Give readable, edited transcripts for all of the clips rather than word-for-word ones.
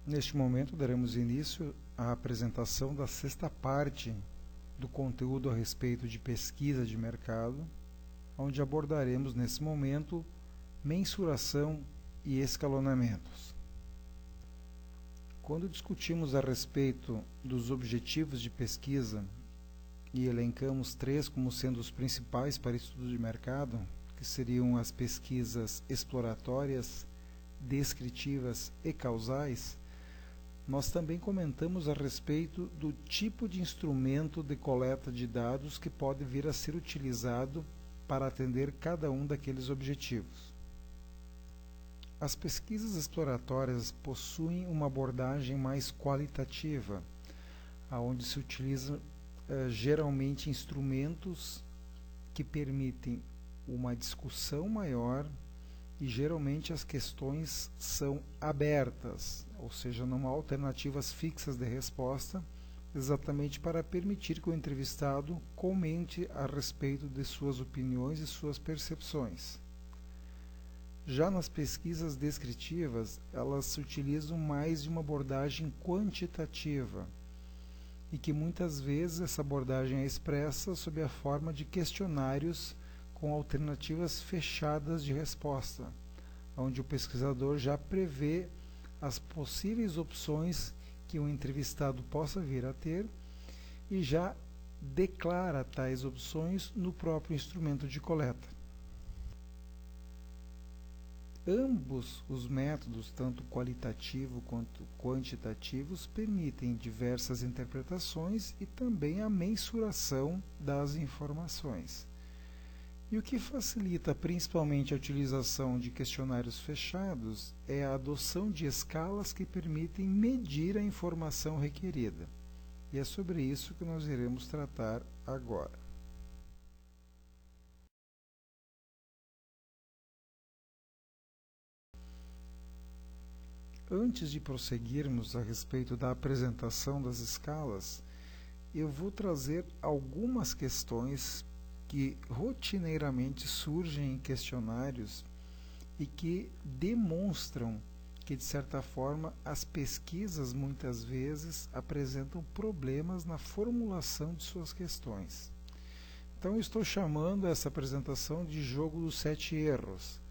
Neste momento, daremos início à apresentação da sexta parte do conteúdo a respeito de pesquisa de mercado, onde abordaremos nesse momento mensuração e escalonamentos. Quando discutimos a respeito dos objetivos de pesquisa e elencamos 3 como sendo os principais para estudo de mercado, que seriam as pesquisas exploratórias, descritivas e causais, nós também comentamos a respeito do tipo de instrumento de coleta de dados que pode vir a ser utilizado para atender cada um daqueles objetivos. As pesquisas exploratórias possuem uma abordagem mais qualitativa, onde se utilizam geralmente instrumentos que permitem uma discussão maior e geralmente as questões são abertas, ou seja, não há alternativas fixas de resposta, exatamente para permitir que o entrevistado comente a respeito de suas opiniões e suas percepções. Já nas pesquisas descritivas, elas se utilizam mais de uma abordagem quantitativa, e que muitas vezes essa abordagem é expressa sob a forma de questionários com alternativas fechadas de resposta, onde o pesquisador já prevê as possíveis opções que o entrevistado possa vir a ter e já declara tais opções no próprio instrumento de coleta. Ambos os métodos, tanto qualitativo quanto quantitativos, permitem diversas interpretações e também a mensuração das informações. E o que facilita principalmente a utilização de questionários fechados é a adoção de escalas que permitem medir a informação requerida. E é sobre isso que nós iremos tratar agora. Antes de prosseguirmos a respeito da apresentação das escalas, eu vou trazer algumas questões que rotineiramente surgem em questionários e que demonstram que, de certa forma, as pesquisas muitas vezes apresentam problemas na formulação de suas questões. Então, eu estou chamando essa apresentação de jogo dos 7 erros.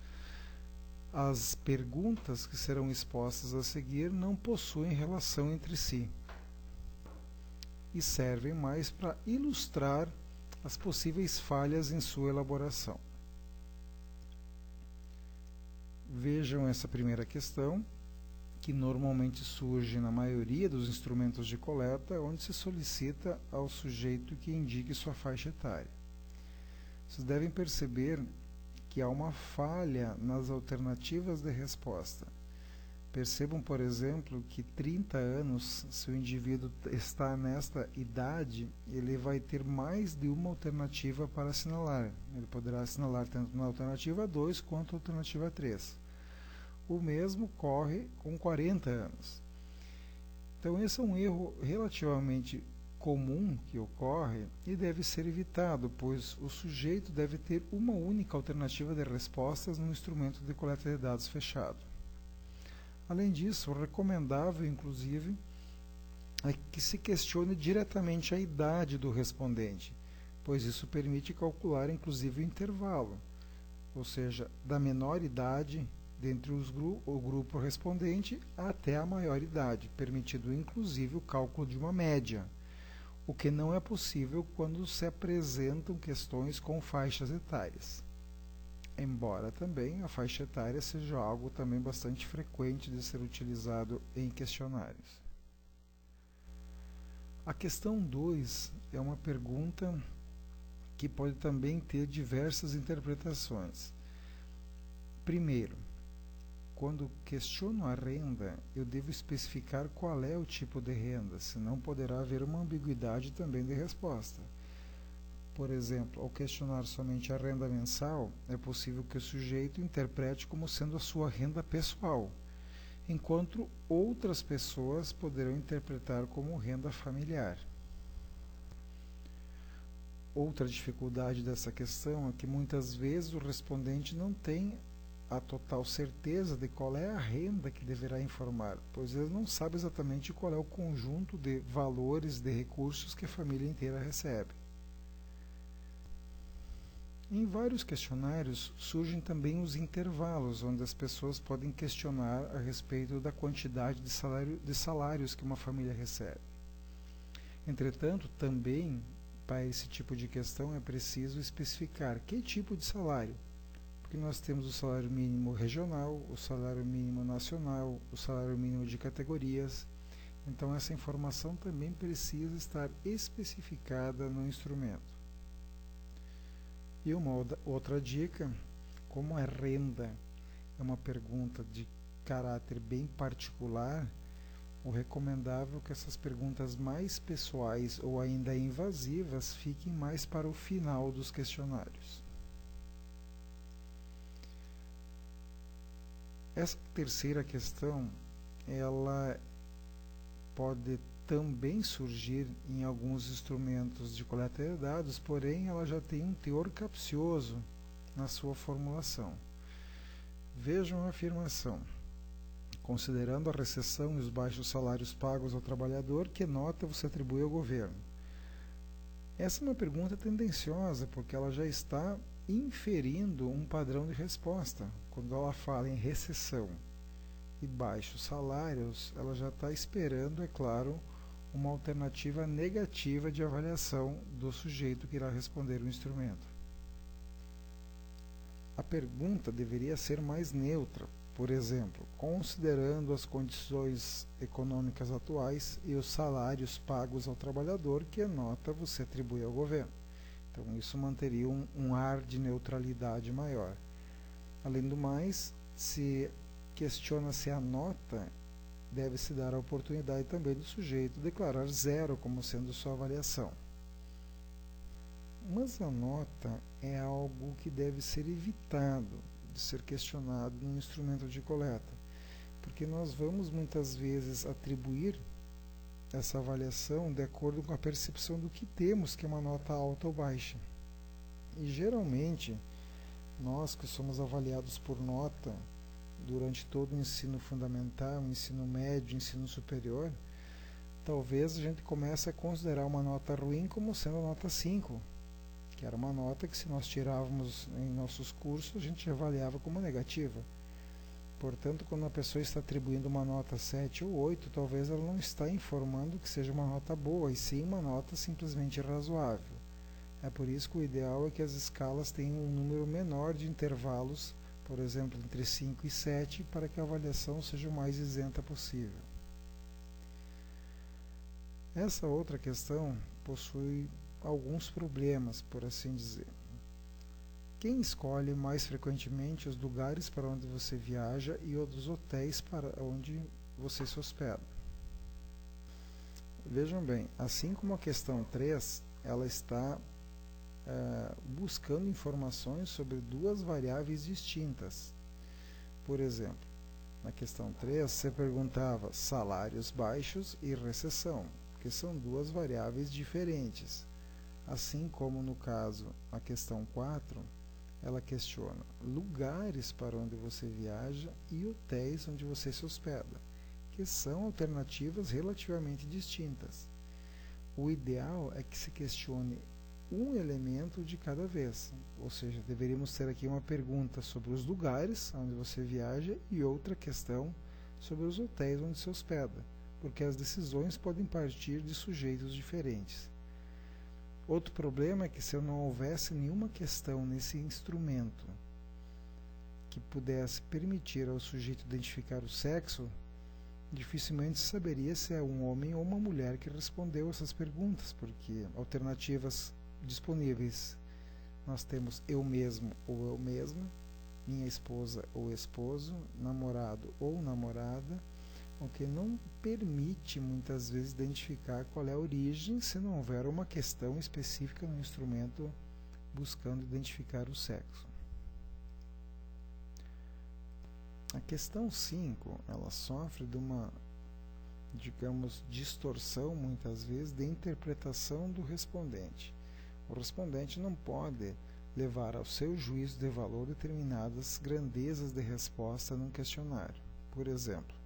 As perguntas que serão expostas a seguir não possuem relação entre si e servem mais para ilustrar as possíveis falhas em sua elaboração. Vejam essa primeira questão, que normalmente surge na maioria dos instrumentos de coleta, onde se solicita ao sujeito que indique sua faixa etária. Vocês devem perceber que há uma falha nas alternativas de resposta. Percebam, por exemplo, que 30 anos, se o indivíduo está nesta idade, ele vai ter mais de uma alternativa para assinalar. Ele poderá assinalar tanto na alternativa 2 quanto na alternativa 3. O mesmo ocorre com 40 anos. Então, esse é um erro relativamente comum que ocorre e deve ser evitado, pois o sujeito deve ter uma única alternativa de respostas no instrumento de coleta de dados fechado. Além disso, é recomendável, inclusive, que se questione diretamente a idade do respondente, pois isso permite calcular, inclusive, o intervalo, ou seja, da menor idade dentre o grupo respondente até a maior idade, permitindo, inclusive, o cálculo de uma média, o que não é possível quando se apresentam questões com faixas etárias. Embora também a faixa etária seja algo também bastante frequente de ser utilizado em questionários. A questão 2 é uma pergunta que pode também ter diversas interpretações. Primeiro, quando questiono a renda, eu devo especificar qual é o tipo de renda, senão poderá haver uma ambiguidade também de resposta. Por exemplo, ao questionar somente a renda mensal, é possível que o sujeito interprete como sendo a sua renda pessoal, enquanto outras pessoas poderão interpretar como renda familiar. Outra dificuldade dessa questão é que muitas vezes o respondente não tem a total certeza de qual é a renda que deverá informar, pois ele não sabe exatamente qual é o conjunto de valores, de recursos que a família inteira recebe. Em vários questionários surgem também os intervalos, onde as pessoas podem questionar a respeito da quantidade de salários que uma família recebe. Entretanto, também para esse tipo de questão é preciso especificar que tipo de salário, porque nós temos o salário mínimo regional, o salário mínimo nacional, o salário mínimo de categorias. Então essa informação também precisa estar especificada no instrumento. E uma outra dica, como a renda é uma pergunta de caráter bem particular, o recomendável é que essas perguntas mais pessoais ou ainda invasivas fiquem mais para o final dos questionários. Essa terceira questão, ela pode também surgir em alguns instrumentos de coleta de dados, porém ela já tem um teor capcioso na sua formulação. Vejam a afirmação. Considerando a recessão e os baixos salários pagos ao trabalhador, que nota você atribui ao governo? Essa é uma pergunta tendenciosa, porque ela já está inferindo um padrão de resposta. Quando ela fala em recessão e baixos salários, ela já está esperando, é claro, uma alternativa negativa de avaliação do sujeito que irá responder o instrumento. A pergunta deveria ser mais neutra, por exemplo, considerando as condições econômicas atuais e os salários pagos ao trabalhador, que nota você atribui ao governo. Então isso manteria um ar de neutralidade maior. Além do mais, se questiona se a nota deve-se dar a oportunidade também do sujeito declarar 0 como sendo sua avaliação. Mas a nota é algo que deve ser evitado de ser questionado num instrumento de coleta, porque nós vamos muitas vezes atribuir essa avaliação de acordo com a percepção do que temos, que é uma nota alta ou baixa. E geralmente, nós que somos avaliados por nota durante todo o ensino fundamental, ensino médio, ensino superior, talvez a gente comece a considerar uma nota ruim como sendo a nota 5, que era uma nota que, se nós tirávamos em nossos cursos, a gente avaliava como negativa. Portanto, quando a pessoa está atribuindo uma nota 7 ou 8, talvez ela não está informando que seja uma nota boa, e sim uma nota simplesmente razoável. É por isso que o ideal é que as escalas tenham um número menor de intervalos, por exemplo, entre 5 e 7, para que a avaliação seja o mais isenta possível. Essa outra questão possui alguns problemas, por assim dizer. Quem escolhe mais frequentemente os lugares para onde você viaja e os hotéis para onde você se hospeda? Vejam bem, assim como a questão 3, ela está buscando informações sobre duas variáveis distintas. Por exemplo, na questão 3, você perguntava salários baixos e recessão, que são duas variáveis diferentes. Assim como no caso, a questão 4, ela questiona lugares para onde você viaja e hotéis onde você se hospeda, que são alternativas relativamente distintas. O ideal é que se questione um elemento de cada vez, ou seja, deveríamos ter aqui uma pergunta sobre os lugares onde você viaja e outra questão sobre os hotéis onde se hospeda, porque as decisões podem partir de sujeitos diferentes. Outro problema é que, se eu não houvesse nenhuma questão nesse instrumento que pudesse permitir ao sujeito identificar o sexo, dificilmente saberia se é um homem ou uma mulher que respondeu essas perguntas, porque alternativas disponíveis nós temos eu mesmo ou eu mesma, minha esposa ou esposo, namorado ou namorada, o que não permite muitas vezes identificar qual é a origem se não houver uma questão específica no instrumento buscando identificar o sexo. A questão 5, ela sofre de uma, digamos, distorção muitas vezes de interpretação do respondente. O respondente não pode levar ao seu juízo de valor determinadas grandezas de resposta num questionário. Por exemplo,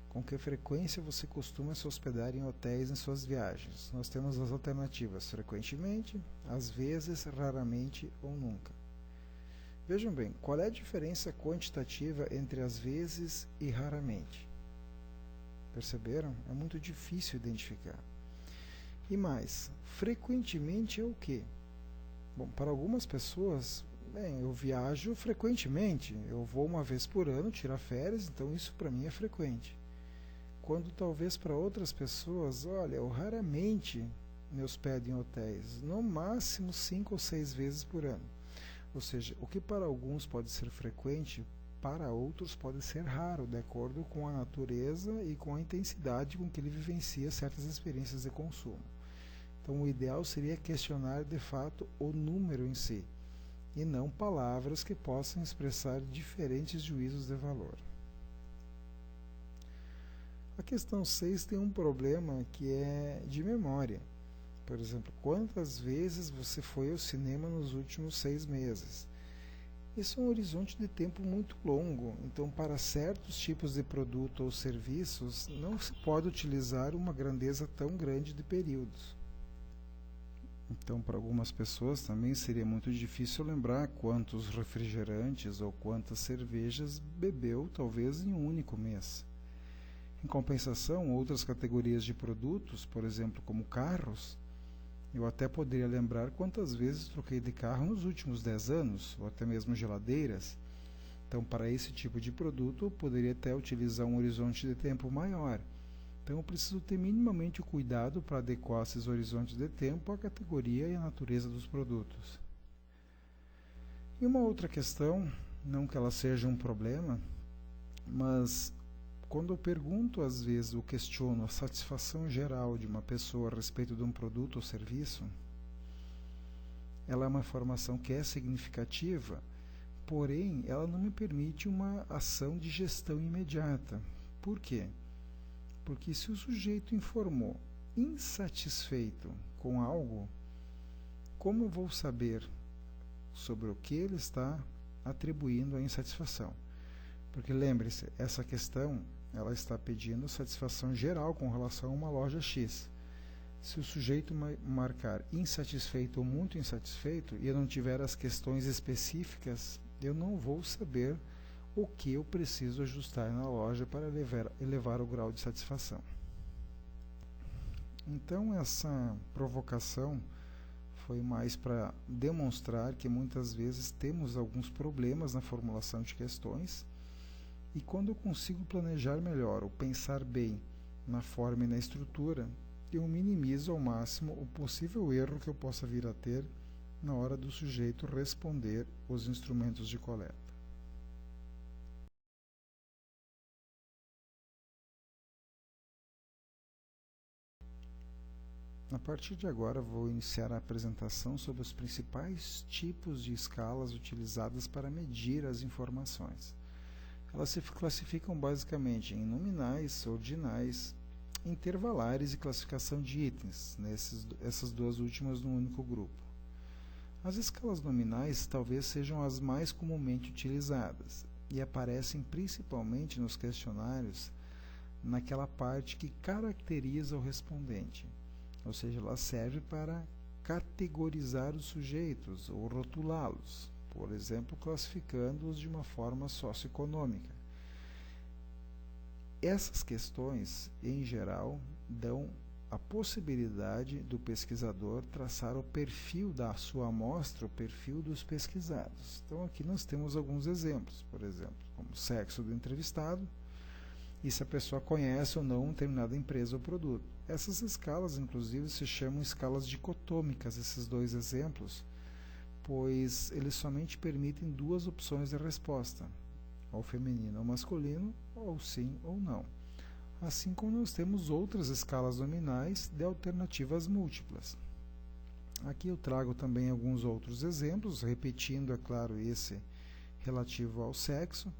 com que frequência você costuma se hospedar em hotéis em suas viagens? Nós temos as alternativas: frequentemente, às vezes, raramente ou nunca. Vejam bem, qual é a diferença quantitativa entre às vezes e raramente? Perceberam? É muito difícil identificar. E mais, frequentemente é o quê? Bom, para algumas pessoas, eu viajo frequentemente, eu vou uma vez por ano tirar férias, então isso para mim é frequente. Quando talvez para outras pessoas, olha, eu raramente me hospedo em hotéis, no máximo 5 ou 6 vezes por ano. Ou seja, o que para alguns pode ser frequente, para outros pode ser raro, de acordo com a natureza e com a intensidade com que ele vivencia certas experiências de consumo. Então, o ideal seria questionar de fato o número em si, e não palavras que possam expressar diferentes juízos de valor. A questão 6 tem um problema que é de memória. Por exemplo, quantas vezes você foi ao cinema nos últimos 6 meses? Isso é um horizonte de tempo muito longo, então para certos tipos de produto ou serviços não se pode utilizar uma grandeza tão grande de períodos. Então, para algumas pessoas também seria muito difícil lembrar quantos refrigerantes ou quantas cervejas bebeu, talvez em um único mês. Em compensação, outras categorias de produtos, por exemplo, como carros, eu até poderia lembrar quantas vezes troquei de carro nos últimos 10 anos, ou até mesmo geladeiras. Então, para esse tipo de produto, eu poderia até utilizar um horizonte de tempo maior. Então, eu preciso ter minimamente o cuidado para adequar esses horizontes de tempo à categoria e à natureza dos produtos. E uma outra questão, não que ela seja um problema, mas quando eu pergunto, às vezes, ou questiono a satisfação geral de uma pessoa a respeito de um produto ou serviço, ela é uma informação que é significativa, porém, ela não me permite uma ação de gestão imediata. Por quê? Porque se o sujeito informou insatisfeito com algo, como eu vou saber sobre o que ele está atribuindo a insatisfação? Porque lembre-se, essa questão ela está pedindo satisfação geral com relação a uma loja X. Se o sujeito marcar insatisfeito ou muito insatisfeito e eu não tiver as questões específicas, eu não vou saber o que eu preciso ajustar na loja para elevar o grau de satisfação. Então, essa provocação foi mais para demonstrar que muitas vezes temos alguns problemas na formulação de questões, e quando eu consigo planejar melhor ou pensar bem na forma e na estrutura, eu minimizo ao máximo o possível erro que eu possa vir a ter na hora do sujeito responder os instrumentos de coleta. A partir de agora, vou iniciar a apresentação sobre os principais tipos de escalas utilizadas para medir as informações. Elas se classificam basicamente em nominais, ordinais, intervalares e classificação de itens, essas duas últimas num único grupo. As escalas nominais talvez sejam as mais comumente utilizadas e aparecem principalmente nos questionários naquela parte que caracteriza o respondente. Ou seja, ela serve para categorizar os sujeitos ou rotulá-los, por exemplo, classificando-os de uma forma socioeconômica. Essas questões, em geral, dão a possibilidade do pesquisador traçar o perfil da sua amostra, o perfil dos pesquisados. Então, aqui nós temos alguns exemplos, por exemplo, como o sexo do entrevistado, e se a pessoa conhece ou não uma determinada empresa ou produto. Essas escalas, inclusive, se chamam escalas dicotômicas, esses dois exemplos, pois eles somente permitem duas opções de resposta, ou feminino ou masculino, ou sim ou não. Assim como nós temos outras escalas nominais de alternativas múltiplas. Aqui eu trago também alguns outros exemplos, repetindo, é claro, esse relativo ao sexo.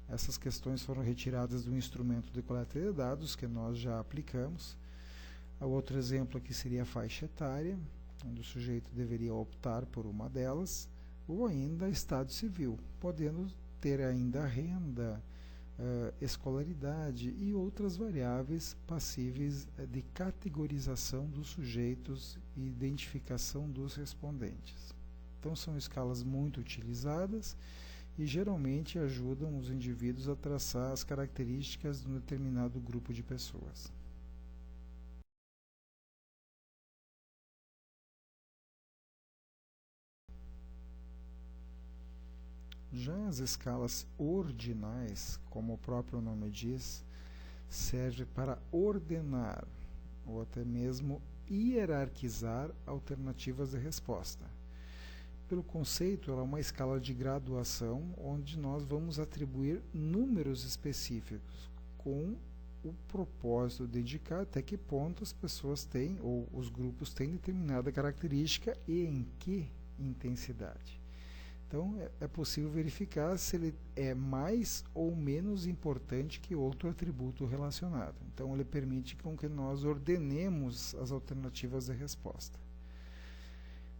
Essas questões foram retiradas do instrumento de coleta de dados que nós já aplicamos. O outro exemplo aqui seria a faixa etária, onde o sujeito deveria optar por uma delas. ou ainda estado civil, podendo ter ainda renda, escolaridade e outras variáveis passíveis de categorização dos sujeitos e identificação dos respondentes. Então são escalas muito utilizadas e geralmente ajudam os indivíduos a traçar as características de um determinado grupo de pessoas. Já as escalas ordinais, como o próprio nome diz, serve para ordenar ou até mesmo hierarquizar alternativas de resposta. Pelo conceito, ela é uma escala de graduação onde nós vamos atribuir números específicos com o propósito de indicar até que ponto as pessoas têm ou os grupos têm determinada característica e em que intensidade. Então, é possível verificar se ele é mais ou menos importante que outro atributo relacionado. Então, ele permite com que nós ordenemos as alternativas de resposta.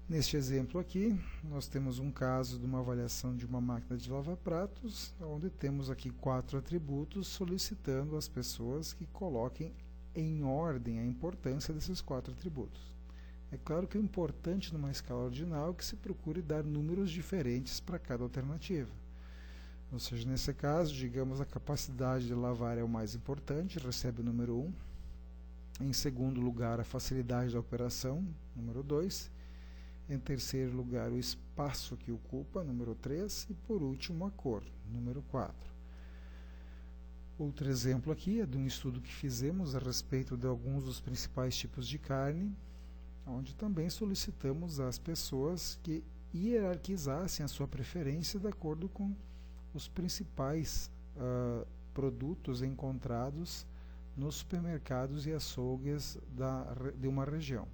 Neste exemplo aqui, nós temos um caso de uma avaliação de uma máquina de lavar pratos, onde temos aqui 4 atributos solicitando às pessoas que coloquem em ordem a importância desses 4 atributos. É claro que o importante numa escala ordinal é que se procure dar números diferentes para cada alternativa. Ou seja, nesse caso, digamos, a capacidade de lavar é o mais importante, recebe o número 1. Em segundo lugar, a facilidade da operação, número 2. Em terceiro lugar, o espaço que ocupa, número 3. E por último, a cor, número 4. Outro exemplo aqui é de um estudo que fizemos a respeito de alguns dos principais tipos de carne, onde também solicitamos às pessoas que hierarquizassem a sua preferência de acordo com os principais produtos encontrados nos supermercados e açougues de uma região.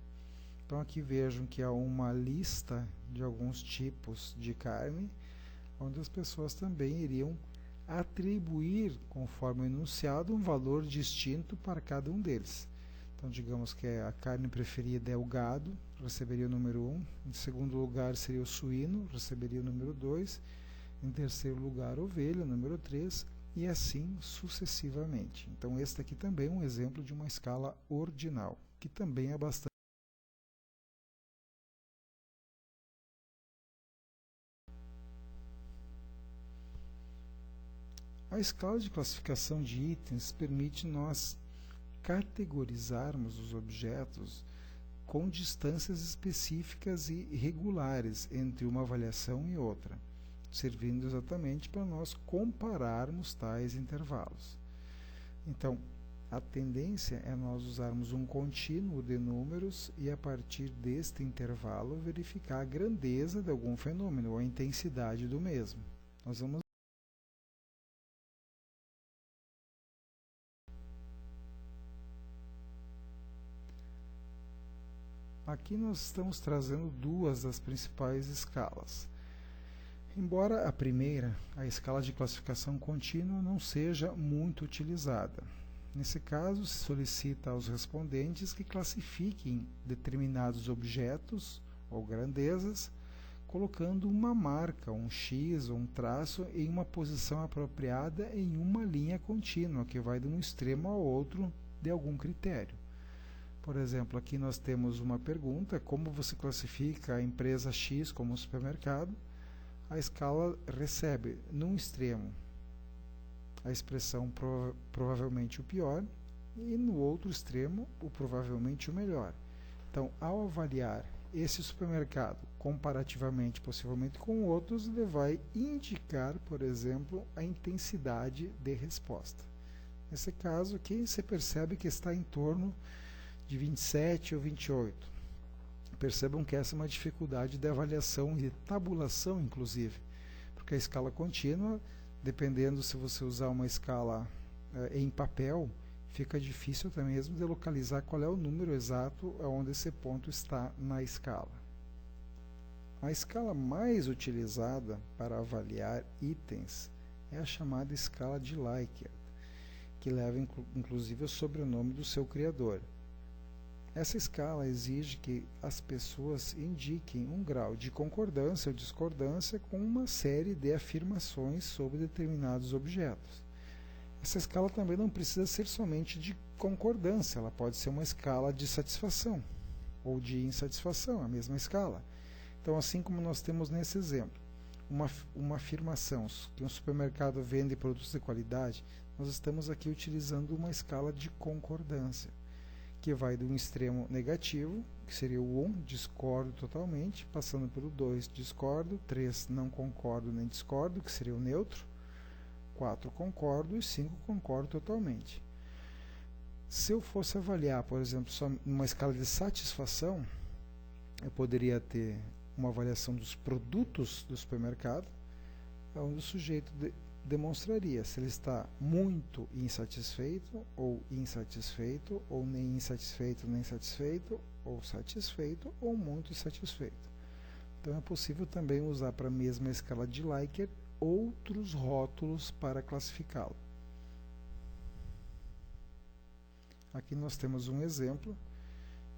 Então aqui vejam que há uma lista de alguns tipos de carne, onde as pessoas também iriam atribuir, conforme o enunciado, um valor distinto para cada um deles. Então, digamos que a carne preferida é o gado, receberia o número 1. Em segundo lugar seria o suíno, receberia o número 2. Em terceiro lugar, a ovelha, número 3. E assim sucessivamente. Então, este aqui também é um exemplo de uma escala ordinal, que também é bastante. A escala de classificação de itens permite nós categorizarmos os objetos com distâncias específicas e regulares entre uma avaliação e outra, servindo exatamente para nós compararmos tais intervalos. Então, a tendência é nós usarmos um contínuo de números e, a partir deste intervalo, verificar a grandeza de algum fenômeno ou a intensidade do mesmo. Nós vamos Aqui nós estamos trazendo duas das principais escalas. Embora a primeira, a escala de classificação contínua, não seja muito utilizada. Nesse caso, se solicita aos respondentes que classifiquem determinados objetos ou grandezas, colocando uma marca, um X ou um traço em uma posição apropriada em uma linha contínua, que vai de um extremo ao outro de algum critério. Por exemplo, aqui nós temos uma pergunta: como você classifica a empresa X como supermercado? A escala recebe, num extremo, a expressão provavelmente o pior, e no outro extremo, o provavelmente o melhor. Então, ao avaliar esse supermercado comparativamente, possivelmente com outros, ele vai indicar, por exemplo, a intensidade de resposta. Nesse caso aqui, você percebe que está em torno de 27 ou 28. Percebam que essa é uma dificuldade de avaliação e de tabulação, inclusive, porque a escala contínua, dependendo se você usar uma escala em papel, fica difícil até mesmo de localizar qual é o número exato onde esse ponto está na escala. A escala mais utilizada para avaliar itens é a chamada escala de Likert, que leva inclusive o sobrenome do seu criador. Essa escala exige que as pessoas indiquem um grau de concordância ou discordância com uma série de afirmações sobre determinados objetos. Essa escala também não precisa ser somente de concordância, ela pode ser uma escala de satisfação ou de insatisfação, a mesma escala. Então, assim como nós temos nesse exemplo, uma afirmação que um supermercado vende produtos de qualidade, nós estamos aqui utilizando uma escala de concordância, que vai do extremo negativo, que seria o 1, discordo totalmente, passando pelo 2, discordo, 3, não concordo nem discordo, que seria o neutro, 4, concordo, e 5, concordo totalmente. Se eu fosse avaliar, por exemplo, só numa escala de satisfação, eu poderia ter uma avaliação dos produtos do supermercado, onde o sujeito demonstraria se ele está muito insatisfeito, ou nem insatisfeito, nem satisfeito, ou muito satisfeito. Então é possível também usar para a mesma escala de Likert outros rótulos para classificá-lo. Aqui nós temos um exemplo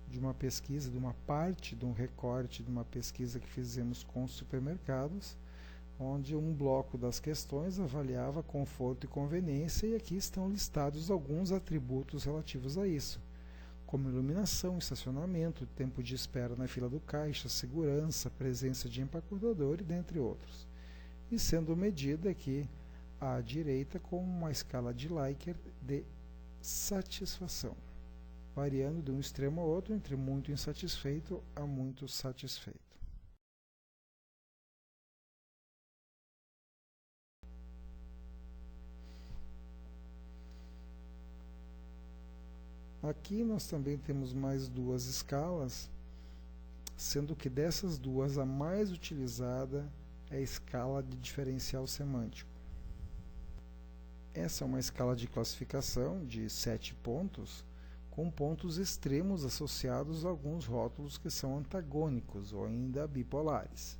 de uma pesquisa, de uma parte, de um recorte de uma pesquisa que fizemos com supermercados, onde um bloco das questões avaliava conforto e conveniência, e aqui estão listados alguns atributos relativos a isso, como iluminação, estacionamento, tempo de espera na fila do caixa, segurança, presença de empacotador, e dentre outros. E sendo medida aqui à direita com uma escala de Likert de satisfação, variando de um extremo ao outro, entre muito insatisfeito a muito satisfeito. Aqui nós também temos mais duas escalas, sendo que dessas duas a mais utilizada é a escala de diferencial semântico. Essa é uma escala de classificação de 7 pontos, com pontos extremos associados a alguns rótulos que são antagônicos ou ainda bipolares.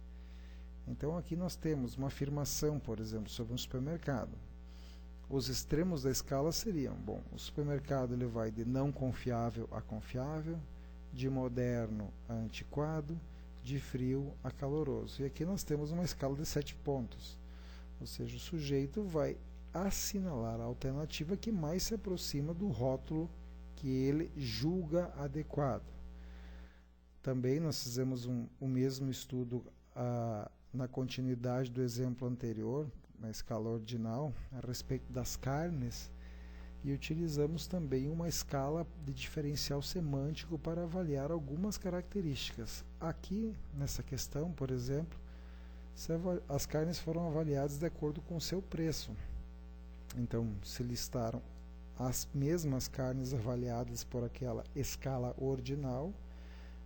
Então aqui nós temos uma afirmação, por exemplo, sobre um supermercado. Os extremos da escala seriam, o supermercado ele vai de não confiável a confiável, de moderno a antiquado, de frio a caloroso. E aqui nós temos uma escala de 7 pontos, ou seja, o sujeito vai assinalar a alternativa que mais se aproxima do rótulo que ele julga adequado. Também nós fizemos o mesmo estudo na continuidade do exemplo anterior, na escala ordinal, a respeito das carnes, e utilizamos também uma escala de diferencial semântico para avaliar algumas características. Aqui, nessa questão, por exemplo, as carnes foram avaliadas de acordo com o seu preço. Então, se listaram as mesmas carnes avaliadas por aquela escala ordinal,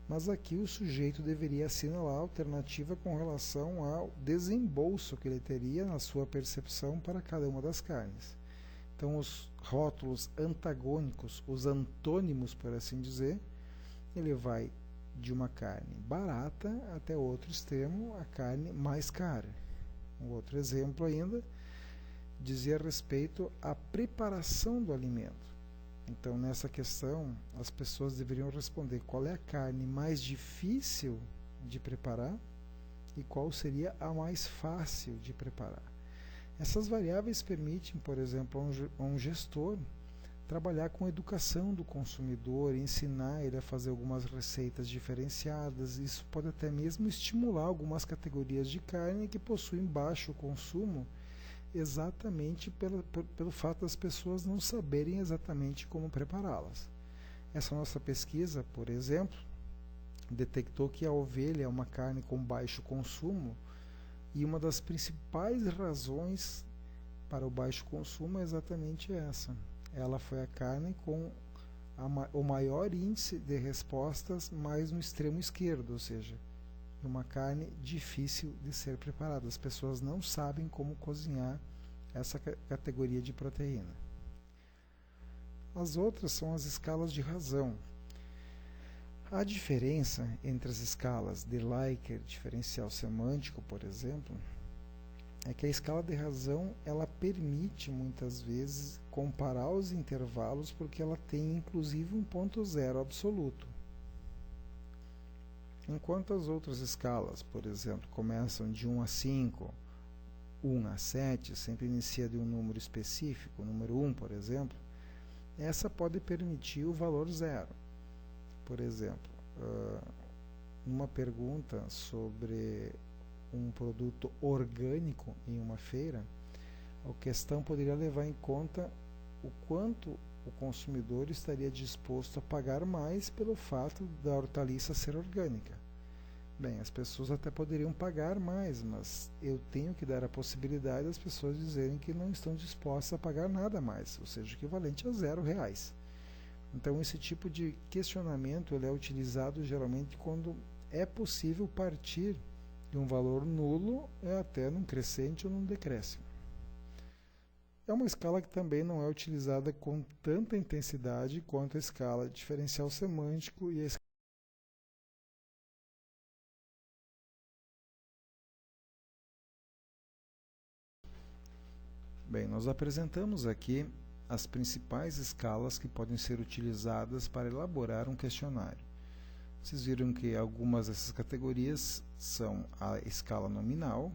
mas aqui o sujeito deveria assinalar a alternativa com relação ao desembolso que ele teria na sua percepção para cada uma das carnes. Então, os rótulos antagônicos, os antônimos, por assim dizer, ele vai de uma carne barata até outro extremo, a carne mais cara. Um outro exemplo ainda dizia respeito à preparação do alimento. Então, nessa questão, as pessoas deveriam responder qual é a carne mais difícil de preparar e qual seria a mais fácil de preparar. Essas variáveis permitem, por exemplo, a um gestor trabalhar com a educação do consumidor, ensinar ele a fazer algumas receitas diferenciadas. Isso pode até mesmo estimular algumas categorias de carne que possuem baixo consumo, exatamente pelo fato das pessoas não saberem exatamente como prepará-las. Essa nossa pesquisa, por exemplo, detectou que a ovelha é uma carne com baixo consumo, e uma das principais razões para o baixo consumo é exatamente essa. Ela foi a carne com o maior índice de respostas mais no extremo esquerdo, ou seja, uma carne difícil de ser preparada. As pessoas não sabem como cozinhar essa categoria de proteína. As outras são as escalas de razão. A diferença entre as escalas de Likert, diferencial semântico, por exemplo, é que a escala de razão ela permite muitas vezes comparar os intervalos, porque ela tem inclusive um ponto zero absoluto. Enquanto as outras escalas, por exemplo, começam de 1 a 5, 1 a 7, sempre inicia de um número específico, o número 1, por exemplo, essa pode permitir o valor 0. Por exemplo, uma pergunta sobre um produto orgânico em uma feira, a questão poderia levar em conta o quanto o consumidor estaria disposto a pagar mais pelo fato da hortaliça ser orgânica. Bem, as pessoas até poderiam pagar mais, mas eu tenho que dar a possibilidade das pessoas dizerem que não estão dispostas a pagar nada mais, ou seja, equivalente a R$0. Então, esse tipo de questionamento ele é utilizado geralmente quando é possível partir de um valor nulo até num crescente ou num decréscimo. É uma escala que também não é utilizada com tanta intensidade quanto a escala diferencial semântico e a escala. Bem, nós apresentamos aqui as principais escalas que podem ser utilizadas para elaborar um questionário. Vocês viram que algumas dessas categorias são a escala nominal,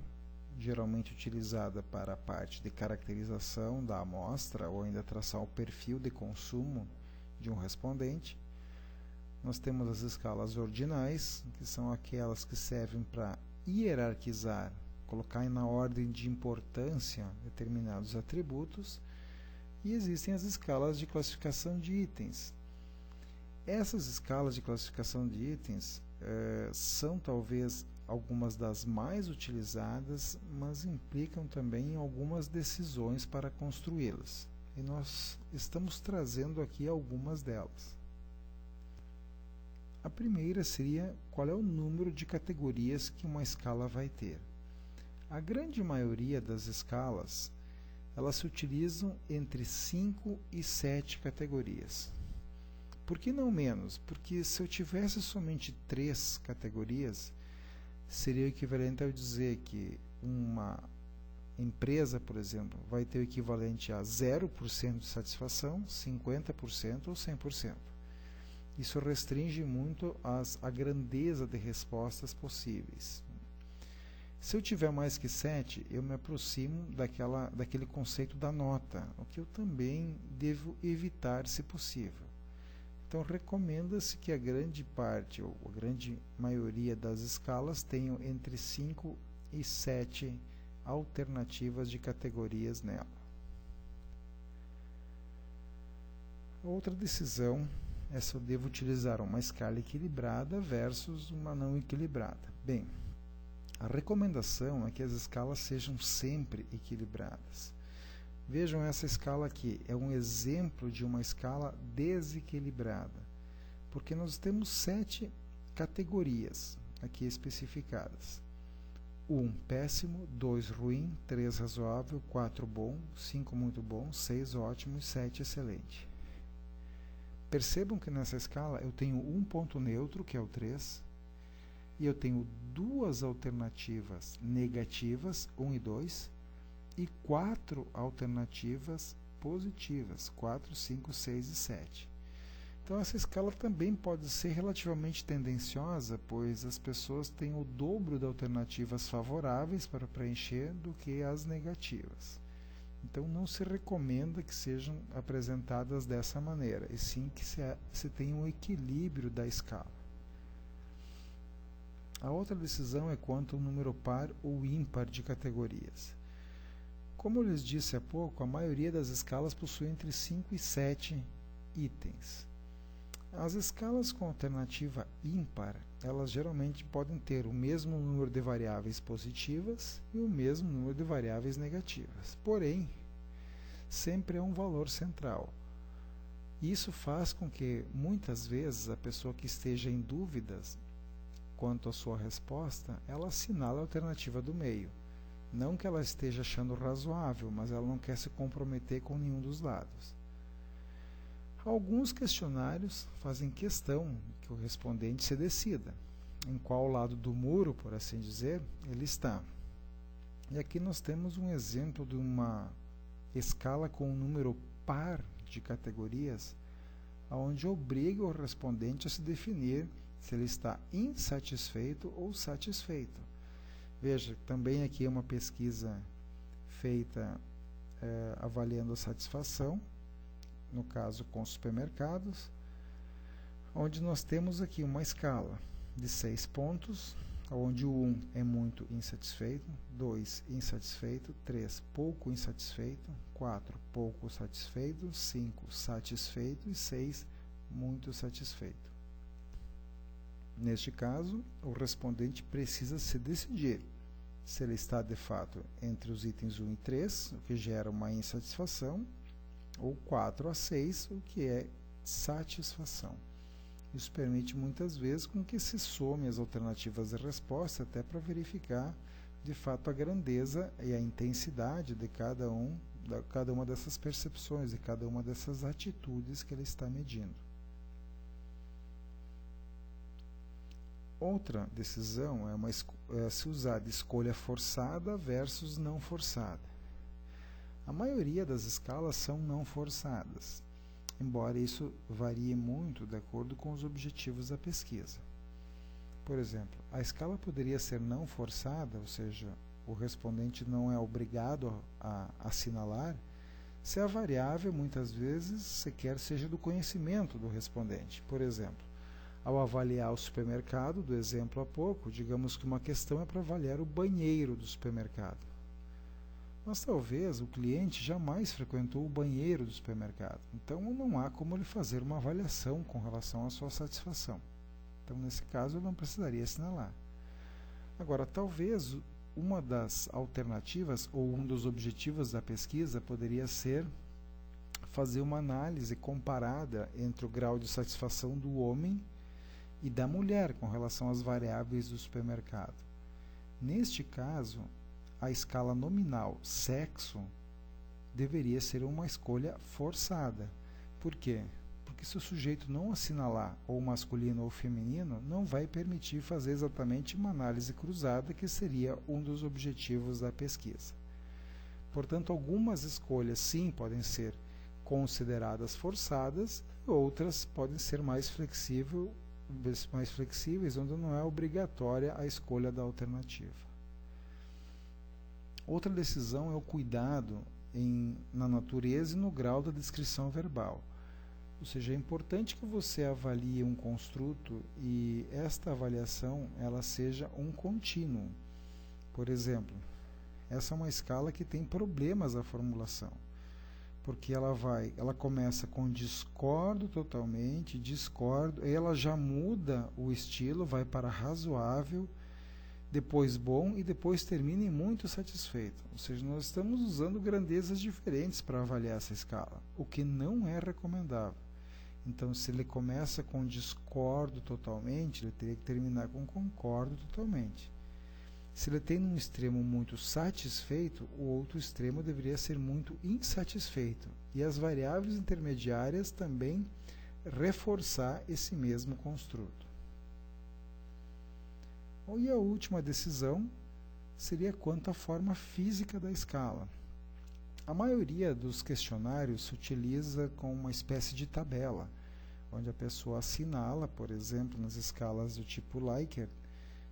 geralmente utilizada para a parte de caracterização da amostra ou ainda traçar o perfil de consumo de um respondente. Nós temos as escalas ordinais, que são aquelas que servem para hierarquizar, colocar na ordem de importância determinados atributos, e existem as escalas de classificação de itens. Essas escalas de classificação de itens são talvez algumas das mais utilizadas, mas implicam também algumas decisões para construí-las. E nós estamos trazendo aqui algumas delas. A primeira seria qual é o número de categorias que uma escala vai ter. A grande maioria das escalas, elas se utilizam entre 5 e 7 categorias. Por que não menos? Porque se eu tivesse somente 3 categorias, seria o equivalente a eu dizer que uma empresa, por exemplo, vai ter o equivalente a 0% de satisfação, 50% ou 100%. Isso restringe muito a grandeza de respostas possíveis. Se eu tiver mais que 7, eu me aproximo daquele conceito da nota, o que eu também devo evitar se possível. Então, recomenda-se que a grande parte, ou a grande maioria das escalas tenham entre 5 e 7 alternativas de categorias nela. Outra decisão é se eu devo utilizar uma escala equilibrada versus uma não equilibrada. Bem, a recomendação é que as escalas sejam sempre equilibradas. Vejam essa escala aqui, é um exemplo de uma escala desequilibrada, porque nós temos 7 categorias aqui especificadas. 1 péssimo, 2 ruim, 3 razoável, 4 bom, 5 muito bom, 6 ótimo e 7 excelente. Percebam que nessa escala eu tenho um ponto neutro, que é o 3, e eu tenho 2 alternativas negativas, 1 e 2, e 4 alternativas positivas, 4, 5, 6 e 7. Então essa escala também pode ser relativamente tendenciosa, pois as pessoas têm o dobro de alternativas favoráveis para preencher do que as negativas. Então não se recomenda que sejam apresentadas dessa maneira, e sim que se tenha um equilíbrio da escala. A outra decisão é quanto ao número par ou ímpar de categorias. Como eu lhes disse há pouco, a maioria das escalas possui entre 5 e 7 itens. As escalas com alternativa ímpar, elas geralmente podem ter o mesmo número de variáveis positivas e o mesmo número de variáveis negativas. Porém, sempre é um valor central. Isso faz com que, muitas vezes, a pessoa que esteja em dúvidas quanto à sua resposta, ela assinale a alternativa do meio. Não que ela esteja achando razoável, mas ela não quer se comprometer com nenhum dos lados. Alguns questionários fazem questão que o respondente se decida em qual lado do muro, por assim dizer, ele está. E aqui nós temos um exemplo de uma escala com um número par de categorias, onde obriga o respondente a se definir se ele está insatisfeito ou satisfeito. Veja, também aqui é uma pesquisa feita avaliando a satisfação, no caso com supermercados, onde nós temos aqui uma escala de 6 pontos, onde o 1 é muito insatisfeito, 2 insatisfeito, 3 pouco insatisfeito, 4 pouco satisfeito, 5 satisfeito e 6 muito satisfeito. Neste caso, o respondente precisa se decidir se ele está de fato entre os itens 1 e 3, o que gera uma insatisfação, ou 4 a 6, o que é satisfação. Isso permite muitas vezes com que se some as alternativas de resposta até para verificar de fato a grandeza e a intensidade de cada uma dessas percepções, de cada uma dessas atitudes que ele está medindo. Outra decisão é se usar de escolha forçada versus não forçada. A maioria das escalas são não forçadas, embora isso varie muito de acordo com os objetivos da pesquisa. Por exemplo, a escala poderia ser não forçada, ou seja, o respondente não é obrigado a assinalar, se a variável muitas vezes sequer seja do conhecimento do respondente. Por exemplo, ao avaliar o supermercado, do exemplo há pouco, digamos que uma questão é para avaliar o banheiro do supermercado. Mas talvez o cliente jamais frequentou o banheiro do supermercado, então não há como ele fazer uma avaliação com relação à sua satisfação. Então, nesse caso, ele não precisaria assinalar. Agora, talvez uma das alternativas ou um dos objetivos da pesquisa poderia ser fazer uma análise comparada entre o grau de satisfação do homem e da mulher com relação às variáveis do supermercado. Neste caso, a escala nominal sexo deveria ser uma escolha forçada. Por quê? Porque se o sujeito não assinalar ou masculino ou feminino, não vai permitir fazer exatamente uma análise cruzada, que seria um dos objetivos da pesquisa. Portanto, algumas escolhas sim podem ser consideradas forçadas, e outras podem ser mais flexíveis, onde não é obrigatória a escolha da alternativa. Outra decisão é o cuidado na natureza e no grau da descrição verbal. Ou seja, é importante que você avalie um construto e esta avaliação ela seja um contínuo. Por exemplo, essa é uma escala que tem problemas na formulação, porque ela começa com discordo totalmente, discordo, e ela já muda o estilo, vai para razoável, depois bom e depois termina em muito satisfeito. Ou seja, nós estamos usando grandezas diferentes para avaliar essa escala, o que não é recomendável. Então, se ele começa com discordo totalmente, ele teria que terminar com concordo totalmente. Se ele tem um extremo muito satisfeito, o outro extremo deveria ser muito insatisfeito. E as variáveis intermediárias também reforçar esse mesmo construto. E a última decisão seria quanto à forma física da escala. A maioria dos questionários se utiliza com uma espécie de tabela, onde a pessoa assinala, por exemplo, nas escalas do tipo Likert,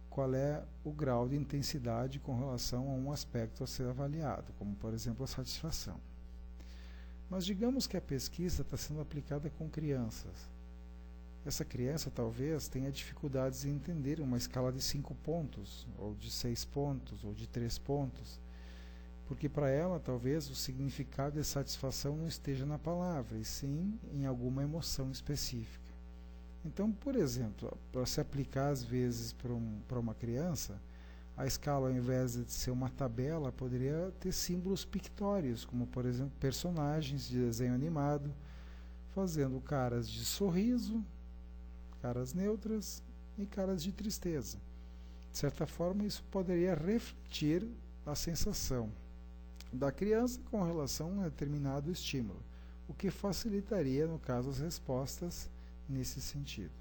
qual é o grau de intensidade com relação a um aspecto a ser avaliado, como, por exemplo, a satisfação. Mas digamos que a pesquisa está sendo aplicada com crianças. Essa criança talvez tenha dificuldades em entender uma escala de 5 pontos, ou de 6 pontos, ou de 3 pontos, porque para ela talvez o significado de satisfação não esteja na palavra, e sim em alguma emoção específica. Então, por exemplo, para se aplicar às vezes para uma criança, a escala, ao invés de ser uma tabela, poderia ter símbolos pictórios, como por exemplo personagens de desenho animado, fazendo caras de sorriso, caras neutras e caras de tristeza. De certa forma, isso poderia refletir a sensação da criança com relação a determinado estímulo, o que facilitaria, no caso, as respostas nesse sentido.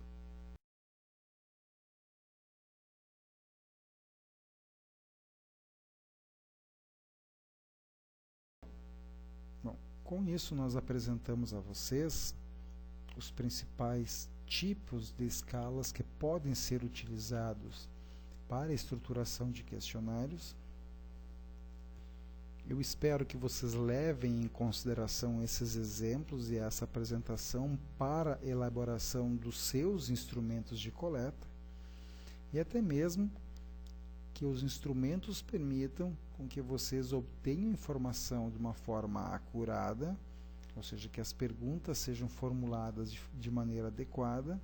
Bom, com isso nós apresentamos a vocês os principais tipos de escalas que podem ser utilizados para a estruturação de questionários. Eu espero que vocês levem em consideração esses exemplos e essa apresentação para a elaboração dos seus instrumentos de coleta e até mesmo que os instrumentos permitam com que vocês obtenham informação de uma forma acurada, ou seja, que as perguntas sejam formuladas de maneira adequada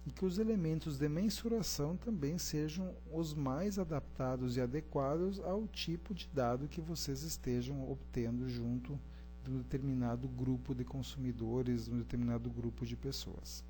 e que os elementos de mensuração também sejam os mais adaptados e adequados ao tipo de dado que vocês estejam obtendo junto de um determinado grupo de consumidores, de um determinado grupo de pessoas.